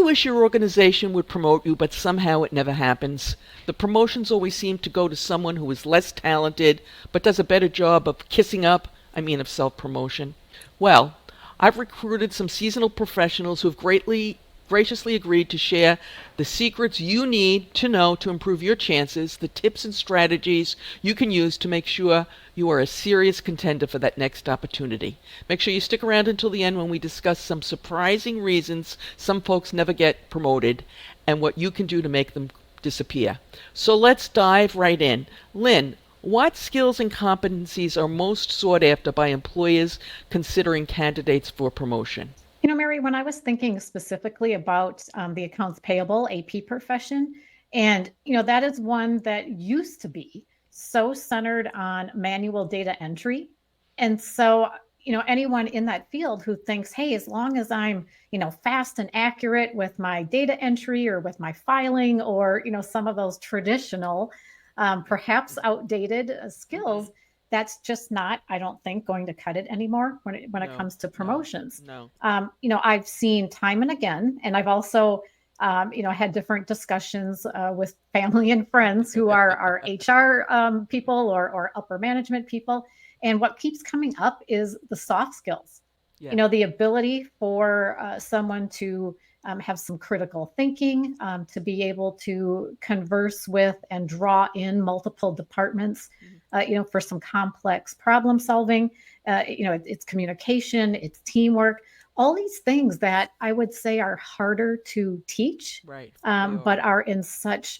You wish your organization would promote you, but somehow it never happens. The promotions always seem to go to someone who is less talented, but does a better job of kissing up, of self-promotion. Well, I've recruited some seasonal professionals who have graciously agreed to share the secrets you need to know to improve your chances, the tips and strategies you can use to make sure you are a serious contender for that next opportunity. Make sure you stick around until the end when we discuss some surprising reasons some folks never get promoted and what you can do to make them disappear. So let's dive right in. Lynn, what skills and competencies are most sought after by employers considering candidates for promotion? Mary, when I was thinking specifically about the accounts payable AP profession, and that is one that used to be so centered on manual data entry. And so, anyone in that field who thinks, hey, as long as I'm, fast and accurate with my data entry or with my filing or, some of those traditional, perhaps outdated Mm-hmm. skills, that's just not, I don't think, going to cut it anymore when it No, comes to no, promotions. no. I've seen time and again, and I've also, had different discussions with family and friends who are HR people or upper management people. And what keeps coming up is the soft skills, Yeah. the ability for someone to have some critical thinking, to be able to converse with and draw in multiple departments, Mm-hmm. for some complex problem solving. It's communication, it's teamwork, all these things that I would say are harder to teach, Right. They but are. are in such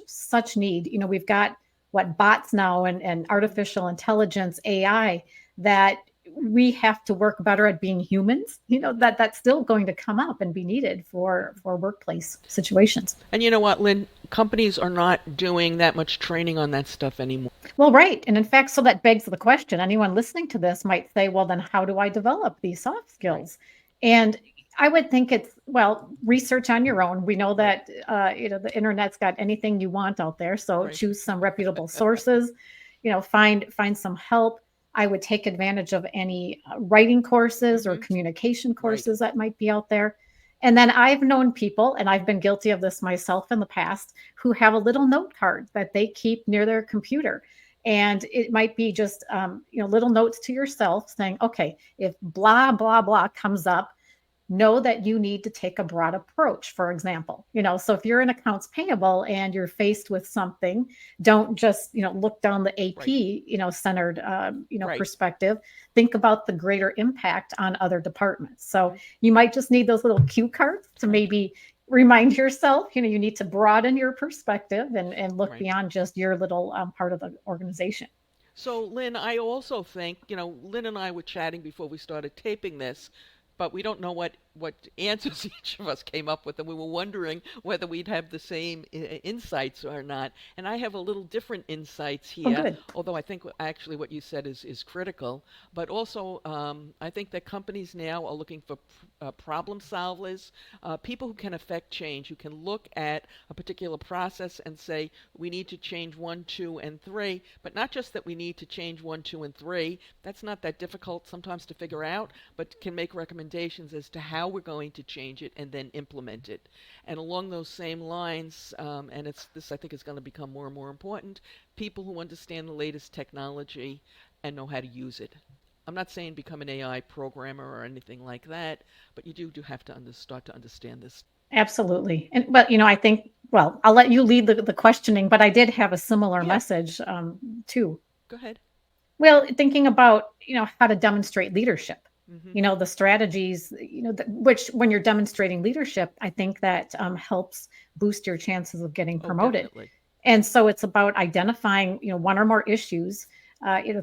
need. We've got what bots now and Mm-hmm. artificial intelligence, AI, that we have to work better at being humans. Mm-hmm. That's still going to come up and be needed for workplace situations. And you know what, Lynn? Companies are not doing that much training on that stuff anymore. Well, right. And in fact, so that begs the question. Anyone listening to this might say, well, then how do I develop these soft Right. skills? And I would think it's, well, research on your own. We know Right. that, the internet's got anything you want out there. So Right. choose some reputable sources, find some help. I would take advantage of any writing courses or Mm-hmm. communication Right. courses that might be out there. And then I've known people, and I've been guilty of this myself in the past, who have a little note card that they keep near their computer, and it might be just little notes to yourself saying, okay, if blah blah blah comes up, know that you need to take a broad approach, for example. So if you're in accounts payable and you're faced with something, don't just look down the AP Right. centered Right. perspective. Think about the greater impact on other departments. So Right. you might just need those little cue cards to Right. maybe remind yourself, you need to broaden your perspective and look Right. beyond just your little part of the organization. So, Lynn, I also think, Lynn and I were chatting before we started taping this, but we don't know what answers each of us came up with, and we were wondering whether we'd have the same insights or not. And I have a little different insights Oh, here, good. although I think actually what you said is critical. But also, I think that companies now are looking for problem solvers, people who can affect change, who can look at a particular process and say, we need to change one, two, and three, but not just that we need to change one, two, and three. That's not that difficult sometimes to figure out, but can make recommendations as to how we're going to change it and then implement it. And along those same lines, and this I think is going to become more and more important, people who understand the latest technology and know how to use it. I'm not saying become an AI programmer or anything like that, but you do have to start to understand this. Absolutely. And but I think, well, I'll let you lead the questioning, but I did have a similar Yeah, message too. go ahead. Well, thinking about, how to demonstrate leadership, Mm-hmm. the strategies, which when you're demonstrating leadership, I think that helps boost your chances of getting Oh, promoted. definitely. And so it's about identifying, one or more issues,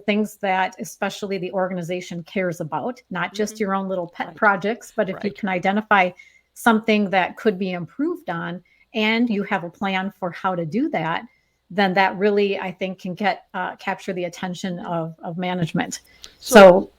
things that especially the organization cares about, not just Mm-hmm. your own little pet Right, projects, but if you right, can identify something that could be improved on and you have a plan for how to do that, then that really, I think, can get capture the attention mm-hmm. of management. So So,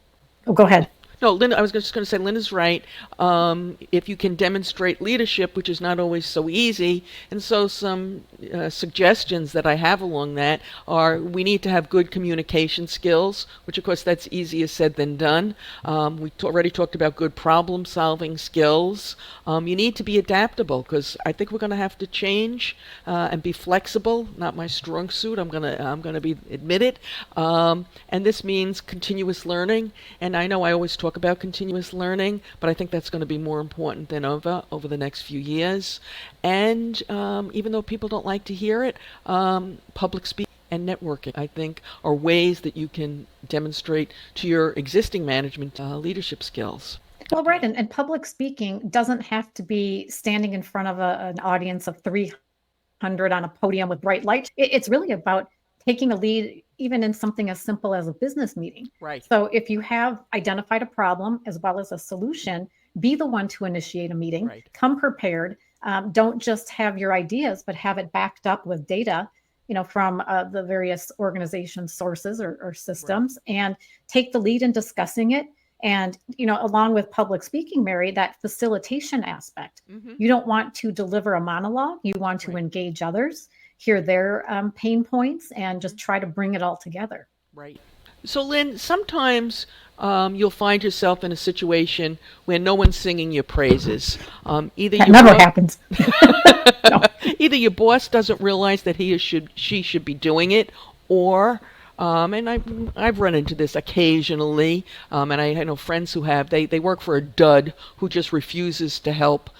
oh, go ahead. No, Lynn, I was just going to say, Lynn is right. If you can demonstrate leadership, which is not always so easy, and so some suggestions that I have along that are we need to have good communication skills, which of course that's easier said than done. Already talked about good problem solving skills. You need to be adaptable because I think we're going to have to change and be flexible. Not my strong suit. I'm gonna be admit it. And this means continuous learning. And I know I always talk about continuous learning, but I think that's going to be more important than over the next few years. And even though people don't like to hear it, public speaking and networking, I think, are ways that you can demonstrate to your existing management leadership skills. Well, right. And public speaking doesn't have to be standing in front of an audience of 300 on a podium with bright lights. It's really about taking a lead, even in something as simple as a business meeting. Right, So if you have identified a problem as well as a solution, be the one to initiate a meeting, right. come prepared. Don't just have your ideas, but have it backed up with data, from the various organization sources or Right. systems, and take the lead in discussing it. And, along with public speaking, Mary, that facilitation aspect. Hmm. You don't want to deliver a monologue. You want to Right. engage others, hear their pain points, and just Hmm. try to bring it all together. Right. So, Lynn, sometimes you'll find yourself in a situation where no one's singing your praises. Either That your never boss, happens. No. either your boss doesn't realize that she should be doing it, or and I've run into this occasionally, and I know friends who have. They work for a dud who just refuses to help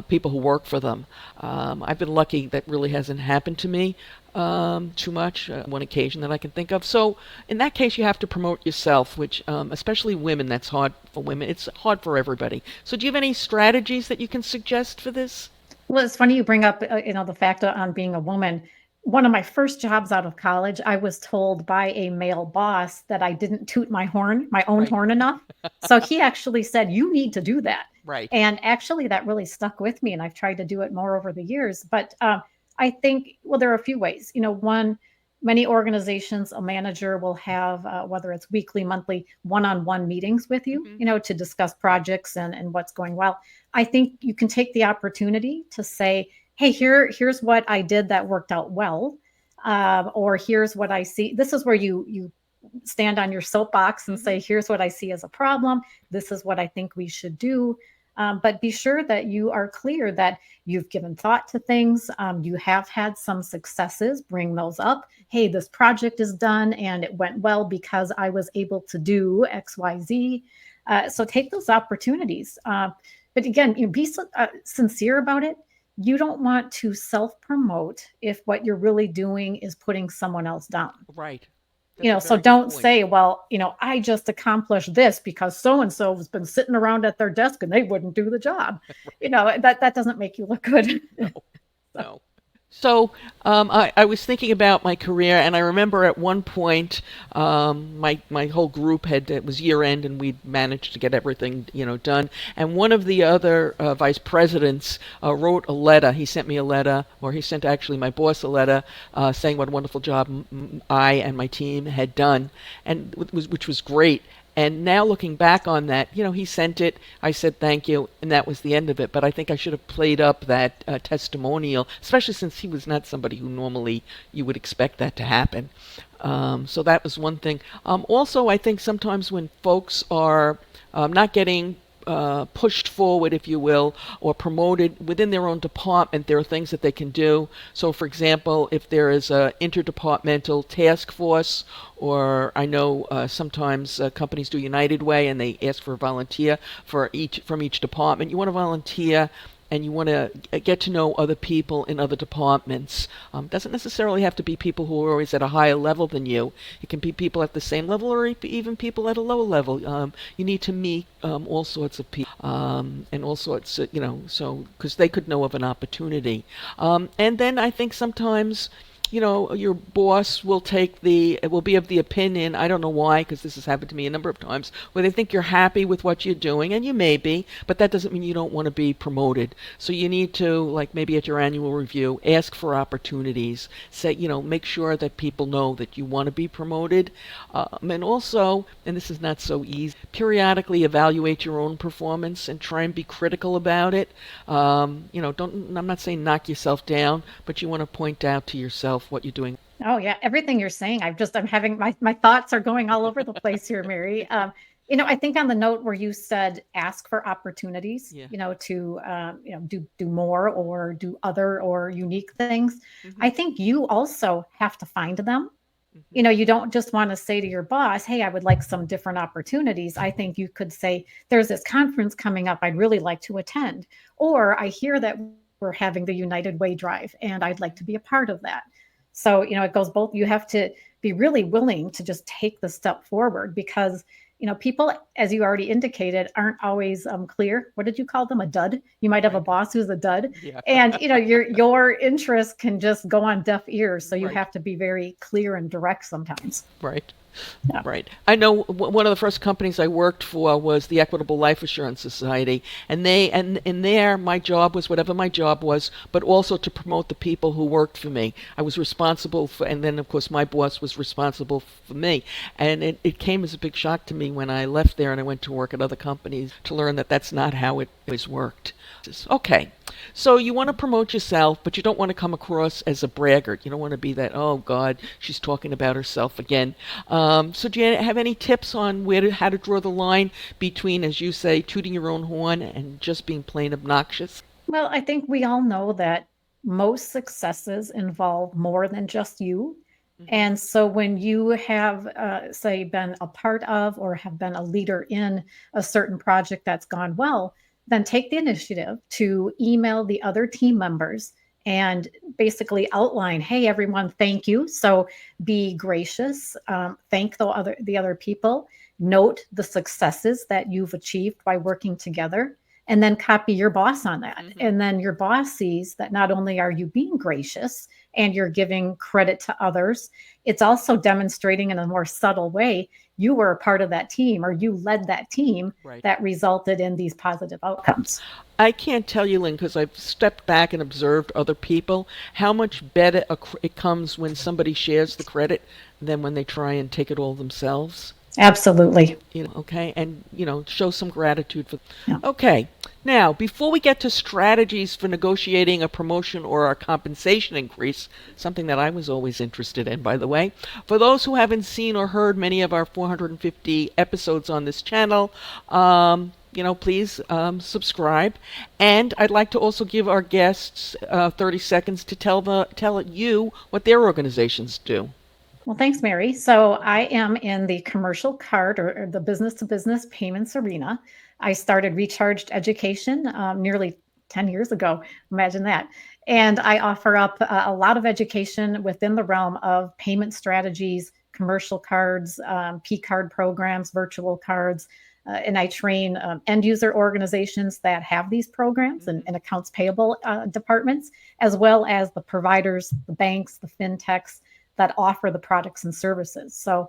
people who work for them. I've been lucky that really hasn't happened to me too much. One occasion that I can think of. So in that case, you have to promote yourself, which especially women, that's hard for women. It's hard for everybody. So do you have any strategies that you can suggest for this? Well, it's funny you bring up, the fact on being a woman. One of my first jobs out of college, I was told by a male boss that I didn't toot my own Right. horn enough. So he actually said, "You need to do that." Right. And actually, that really stuck with me, and I've tried to do it more over the years. But I think, well, there are a few ways. One, many organizations, a manager will have, whether it's weekly, monthly, one-on-one meetings with you, Hmm. to discuss Right. projects and what's going well. I think you can take the opportunity to say, "Hey, here's what I did that worked out well," or "Here's what I see." This is where you stand on your soapbox and Hmm. say, "Here's what I see as a problem. This is what I think we should do." But be sure that you are clear that you've given thought to things. You have had some successes. Bring those up. Hey, this project is done and it went well because I was able to do X, Y, Z. So take those opportunities. But again, be sincere about it. You don't want to self promote if what you're really doing is putting someone else down. Right. That's a So very good don't point. say, "Well, I just accomplished this because so and so has been sitting around at their desk and they wouldn't do the job." Right. That doesn't make you look good. No. No. So I was thinking about my career, and I remember at one point my whole group it was year end, and we'd managed to get everything done. And one of the other vice presidents wrote a letter. He sent me a letter, or he sent actually my boss a letter saying what a wonderful job I and my team had done, and which was great. And now looking back on that, he sent it. I said thank you, and that was the end of it. But I think I should have played up that testimonial, especially since he was not somebody who normally you would expect that to happen. So that was one thing. Also, I think sometimes when folks are not getting pushed forward, if you will, or promoted within their own department, there are things that they can do. So, for example, if there is a interdepartmental task force, or I know sometimes companies do United Way and they ask for a volunteer from each department. You want to volunteer and you want to get to know other people in other departments. Doesn't necessarily have to be people who are always at a higher level than you. It can be people at the same level or even people at a lower level. You need to meet all sorts of people and all sorts, so because they could know of an opportunity. And then I think sometimes your boss will be of the opinion, I don't know why, because this has happened to me a number of times, where they think you're happy with what you're doing, and you may be, but that doesn't mean you don't want to be promoted. So you need to, like maybe at your annual review, ask for opportunities. Say, make sure that people know that you want to be promoted. And also, and this is not so easy, periodically evaluate your own performance and try and be critical about it. I'm not saying knock yourself down, but you want to point out to yourself what you're doing. Oh yeah, everything you're saying, I'm having my thoughts are going all over the place here, Mary. I think on the note where you said ask for opportunities, Yeah. to do more or do other or unique things. Hmm. I think you also have to find them. Hmm. You don't just want to say to your boss, "Hey, I would like some different opportunities." I think you could say, "There's this conference coming up I'd really like to attend," or "I hear that we're having the United Way drive and I'd like to be a part of that." So, it goes both. You have to be really willing to just take the step forward because, people, as you already indicated, aren't always clear. What did you call them? A dud? You might have a Right. boss who's a dud. Yeah. And, your interest can just go on deaf ears. So you Right. have to be very clear and direct sometimes. Right. Yeah. Right. I know one of the first companies I worked for was the Equitable Life Assurance Society, and in there my job was whatever my job was, but also to promote the people who worked for me. I was responsible for, and then of course my boss was responsible for me, and it came as a big shock to me when I left there and I went to work at other companies to learn that that's not how it always worked. Okay, so you want to promote yourself, but you don't want to come across as a braggart. You don't want to be that, oh God, she's talking about herself again. So do you have any tips on how to draw the line between, as you say, tooting your own horn and just being plain obnoxious? Well, I think we all know that most successes involve more than just you. Hmm. And so when you have, say, been a part of or have been a leader in a certain project that's gone well, then take the initiative to email the other team members and basically outline, hey, everyone, thank you. So be gracious, thank the other people, note the successes that you've achieved by working together, and then copy your boss on that. Hmm. And then your boss sees that not only are you being gracious and you're giving credit to others, it's also demonstrating in a more subtle way you were a part of that team or you led that team Right. that resulted in these positive outcomes. I can't tell you, Lynn, because I've stepped back and observed other people, how much better it comes when somebody shares the credit than when they try and take it all themselves. Absolutely. Okay, and show some gratitude for. Yeah. Okay, now before we get to strategies for negotiating a promotion or a compensation increase, something that I was always interested in, by the way, for those who haven't seen or heard many of our 450 episodes on this channel, please subscribe. And I'd like to also give our guests 30 seconds to tell you what their organizations do. Well, thanks, Mary. So I am in the commercial card or the business to business payments arena. I started Recharged Education nearly 10 years ago. Imagine that. And I offer up a lot of education within the realm of payment strategies, commercial cards, P card programs, virtual cards. And I train end user organizations that have these programs Mhm. and accounts payable departments, as well as the providers, the banks, the fintechs that offer the products and services. So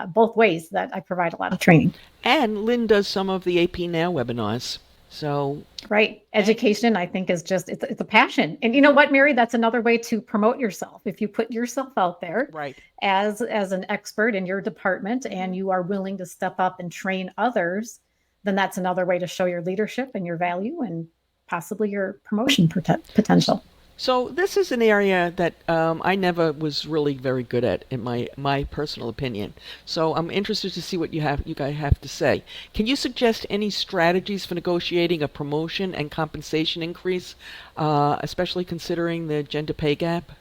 both ways that I provide a lot of training. And Lynn does some of the AP Now webinars. So, Right. and Education, I think, is just, it's a passion. And you know what, Mary, that's another way to promote yourself. If you put yourself out there right. as an expert in your department Hmm. and you are willing to step up and train others, then that's another way to show your leadership and your value and possibly your promotion potential. So this is an area that I never was really very good at, in my personal opinion. So I'm interested to see what you guys have to say. Can you suggest any strategies for negotiating a promotion and compensation increase, especially considering the gender pay gap?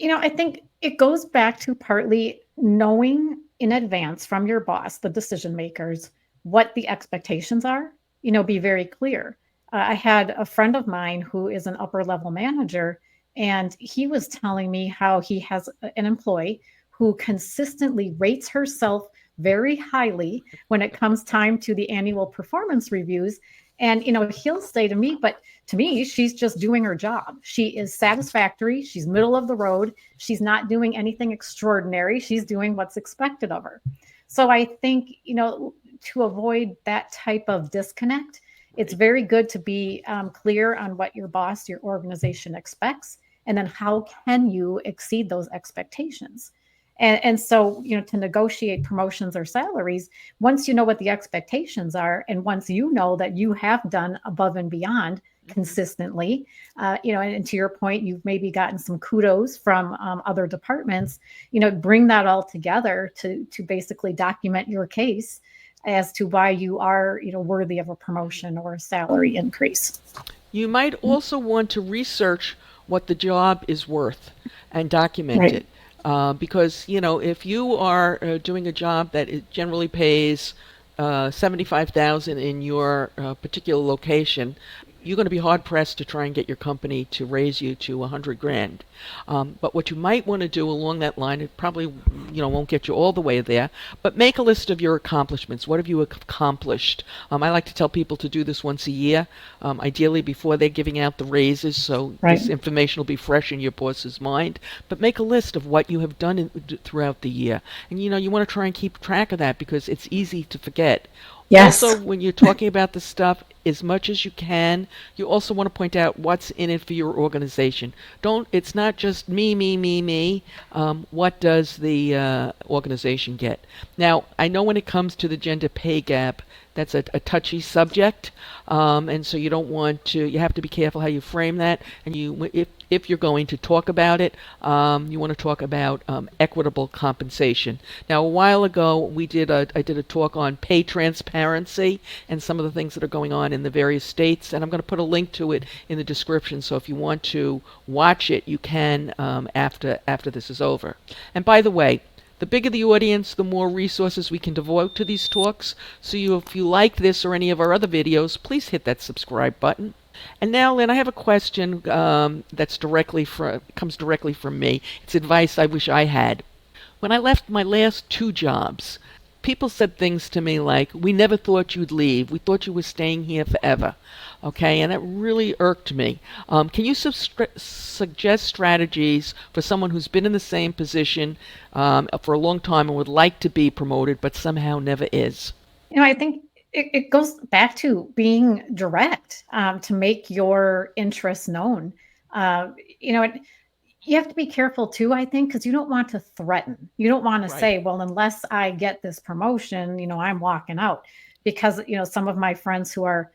I think it goes back to partly knowing in advance from your boss, the decision makers, what the expectations are. Be very clear. I had a friend of mine who is an upper level manager, and he was telling me how he has an employee who consistently rates herself very highly when it comes time to the annual performance reviews. And, he'll say to me, but to me, she's just doing her job. She is satisfactory. She's middle of the road. She's not doing anything extraordinary. She's doing what's expected of her. So I think, to avoid that type of disconnect, it's Right. very good to be clear on what your boss, your organization expects, and then how can you exceed those expectations. And so, to negotiate promotions or salaries, once you know what the expectations are, and once you know that you have done above and beyond Hmm. consistently, and to your point, you've maybe gotten some kudos from other departments, bring that all together to basically document your case as to why you are, worthy of a promotion or a salary increase. You might also want to research what the job is worth and document Right. it. Because, if you are doing a job that it generally pays 75,000 in your particular location, you're going to be hard pressed to try and get your company to raise you to 100 grand. But what you might want to do along that line, it probably won't get you all the way there, but make a list of your accomplishments. What have you accomplished? I like to tell people to do this once a year, ideally before they're giving out the raises, so Right. this information will be fresh in your boss's mind. But make a list of what you have done throughout the year, and you want to try and keep track of that because it's easy to forget. Also, Yes. when you're talking about this stuff, as much as you can, you also want to point out what's in it for your organization. It's not just me, me, me, me. What does the organization get? Now, I know when it comes to the gender pay gap, that's a touchy subject, and so you have to be careful how you frame that. And if you're going to talk about it, you want to talk about equitable compensation. Now, a while ago, I did a talk on pay transparency and some of the things that are going on in the various states, and I'm going to put a link to it in the description. So if you want to watch it, you can after this is over. And by the way, the bigger the audience, the more resources we can devote to these talks. So if you like this or any of our other videos, please hit that subscribe button. And now, Lynn, I have a question comes directly from me. It's advice I wish I had. When I left my last two jobs, people said things to me like, "We never thought you'd leave. We thought you were staying here forever." Okay, and it really irked me. Can you suggest strategies for someone who's been in the same position for a long time and would like to be promoted but somehow never is? I think it goes back to being direct, to make your interests known. And you have to be careful too, I think, because you don't want to threaten. You don't want to Right. say, well, unless I get this promotion, I'm walking out. Because, some of my friends who are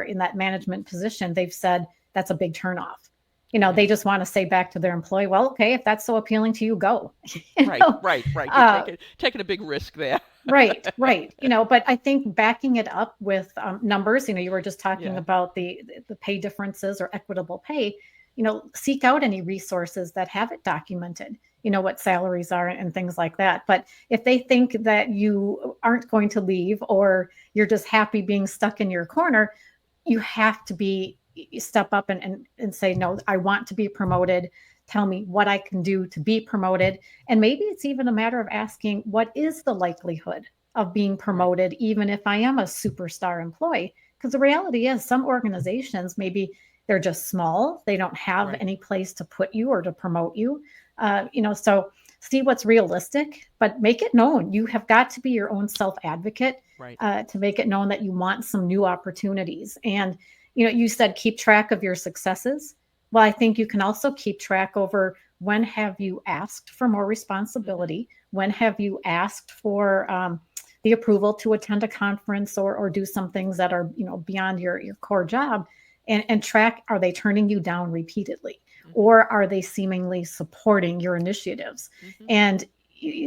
in that management position, they've said that's a big turnoff. They Yeah. just want to say back to their employee, well, okay, if that's so appealing to you, go. you Right. know, Right. Right. You're uh, taking a big risk there. Right, right. But I think backing it up with numbers, you were just talking Yeah. about the pay differences or equitable pay, seek out any resources that have it documented, what salaries are and things like that. But if they think that you aren't going to leave or you're just happy being stuck in your corner, you have to step up and say, no, I want to be promoted. Tell me what I can do to be promoted. And maybe it's even a matter of asking, what is the likelihood of being Right. promoted, even if I am a superstar employee? Because the reality is, some organizations, maybe they're just small, they don't have Right. any place to put you or to promote you. So see what's realistic, but make it known. You have got to be your own self advocate, Right. to make it known that you want some new opportunities. And you said keep track of your successes. Well, I think you can also keep track over, when have you asked for more Hmm. responsibility? When have you asked for the approval to attend a conference or do some things that are beyond your core job? And track, are they turning you down repeatedly, Hmm. or are they seemingly supporting your initiatives? Hmm. And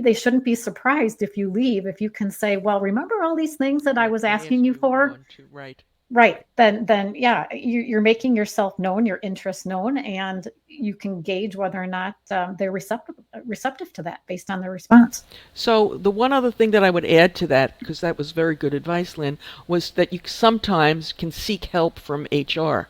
they shouldn't be surprised if you leave, if you can say, well, remember all these things that I Right. was I asking asked you you for? one, two. Right. Right. Then yeah, you're making yourself known, your interests known, and you can gauge whether or not they're receptive to that based on their response. So the one other thing that I would add to that, because that was very good advice, Lynn, was that you sometimes can seek help from HR.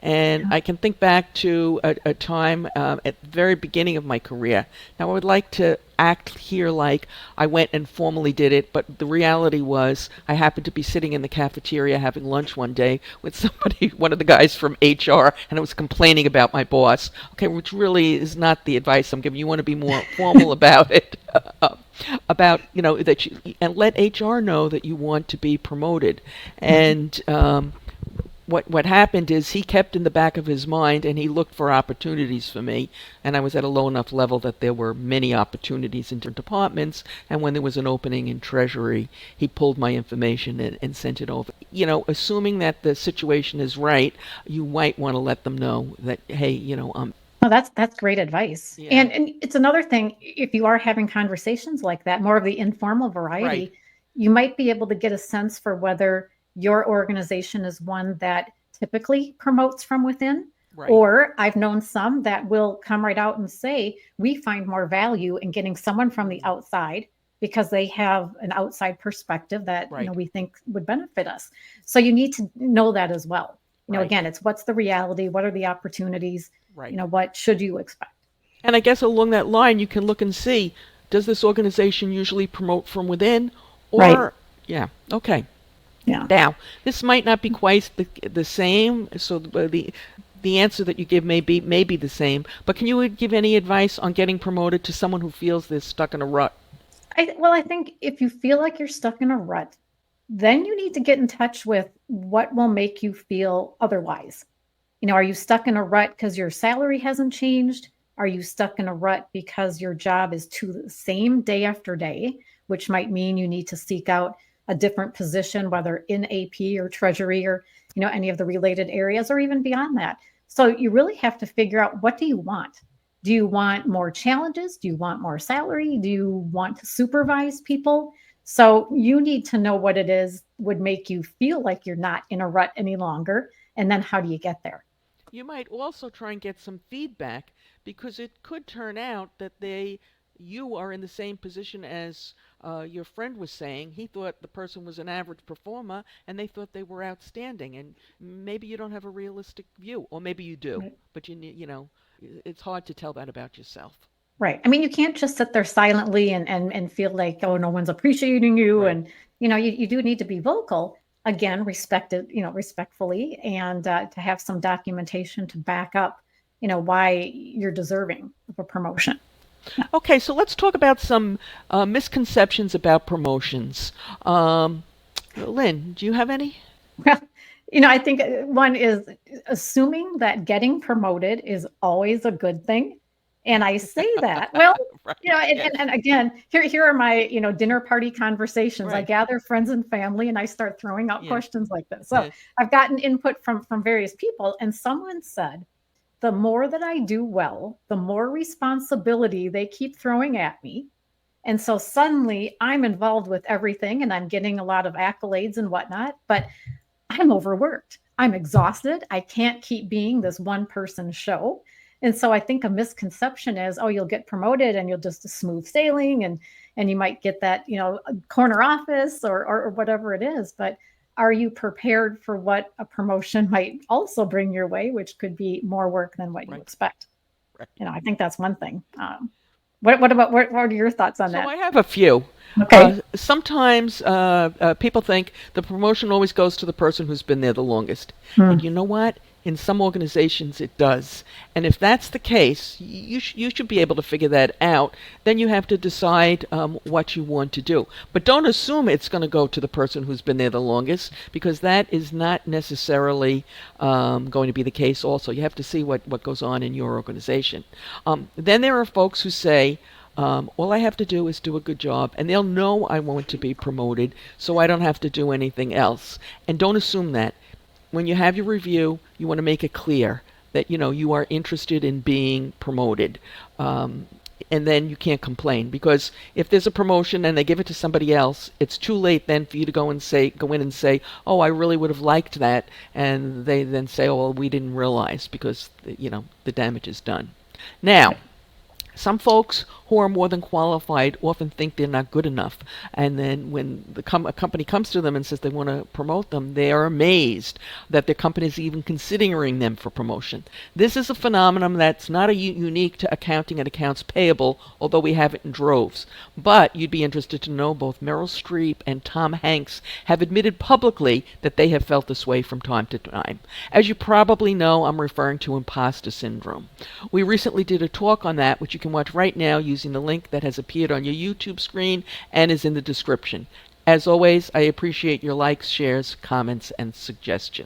And I can think back to a time at the very beginning of my career. Now, I would like to act here like I went and formally did it, but the reality was I happened to be sitting in the cafeteria having lunch one day with somebody, one of the guys from HR, and I was complaining about my boss. Okay, which really is not the advice I'm giving. You want to be more formal about it. About, that you, and let HR know that you want to be promoted. And what happened is he kept in the back of his mind and he looked for opportunities for me, and I was at a low enough level that there were many opportunities in different departments, and when there was an opening in treasury, he pulled my information and sent it over. Assuming that the situation is right, you might want to let them know that, hey, Oh, that's great advice. yeah, And it's another thing, if you are having conversations like that, more of the informal right, variety, you might be able to get a sense for whether your organization is one that typically promotes from within. right, Or I've known some that will come right out and say, we find more value in getting someone from the mm, outside because they have an outside perspective that right, we think would benefit us. So you need to know that as well. right, Again, it's what's the reality, what are the opportunities, right. what should you expect? And I guess along that line, you can look and see, does this organization usually promote from within? Right. Or, yeah, okay. Yeah. Now, this might not be quite the same, so the answer that you give may be the same, but can you give any advice on getting promoted to someone who feels they're stuck in a rut? I think if you feel like you're stuck in a rut, then you need to get in touch with what will make you feel otherwise. Are you stuck in a rut because your salary hasn't changed? Are you stuck in a rut because your job is too the same day after day, which might mean you need to seek out a different position, whether in AP or treasury or, any of the related areas or even beyond that. So you really have to figure out, what do you want? Do you want more challenges? Do you want more salary? Do you want to supervise people? So you need to know what it is would make you feel like you're not in a rut any longer. And then how do you get there? You might also try and get some feedback because it could turn out that you are in the same position as your friend was saying. He thought the person was an average performer and they thought they were outstanding. And maybe you don't have a realistic view, or maybe you do, Right. but it's hard to tell that about yourself. Right. I mean, you can't just sit there silently and feel like, oh, no one's appreciating you. Right. And, you do need to be vocal, again, respected, respectfully, and to have some documentation to back up, why you're deserving of a promotion. Okay, so let's talk about some misconceptions about promotions. Lynn, do you have any? Well, I think one is assuming that getting promoted is always a good thing. And I say that, well, Right. Yes. and again, here are my, dinner party conversations. I Right. gather friends and family and I start throwing out Yeah. questions like this. So Yes. I've gotten input from various people, and someone said, the more that I do well, the more responsibility they keep throwing at me. And so suddenly I'm involved with everything and I'm getting a lot of accolades and whatnot, but I'm overworked. I'm exhausted. I can't keep being this one person show. And so I think a misconception is, oh, you'll get promoted and you'll just smooth sailing and you might get that, corner office or whatever it is. But are you prepared for what a promotion might also bring your way, which could be more work than what you Right. expect? Right. I think that's one thing. What are your thoughts on So that? I have a few. Okay. Sometimes people think the promotion always goes to the person who's been there the longest. Hmm. And you know what? In some organizations, it does. And if that's the case, you should be able to figure that out. Then you have to decide what you want to do. But don't assume it's going to go to the person who's been there the longest, because that is not necessarily going to be the case also. You have to see what goes on in your organization. Then there are folks who say, all I have to do is do a good job, and they'll know I want to be promoted, so I don't have to do anything else. And don't assume that. When you have your review, you want to make it clear that you are interested in being promoted, and then you can't complain, because if there's a promotion and they give it to somebody else, it's too late then for you to go in and say, oh, I really would have liked that, and they then say, oh, well, we didn't realize, because the damage is done. Now, Some folks who are more than qualified often think they're not good enough. And then when a company comes to them and says they want to promote them, they are amazed that their company is even considering them for promotion. This is a phenomenon that's not unique to accounting and accounts payable, although we have it in droves. But you'd be interested to know both Meryl Streep and Tom Hanks have admitted publicly that they have felt this way from time to time. As you probably know, I'm referring to imposter syndrome. We recently did a talk on that, which you can watch right now using the link that has appeared on your YouTube screen and is in the description. As always, I appreciate your likes, shares, comments, and suggestions.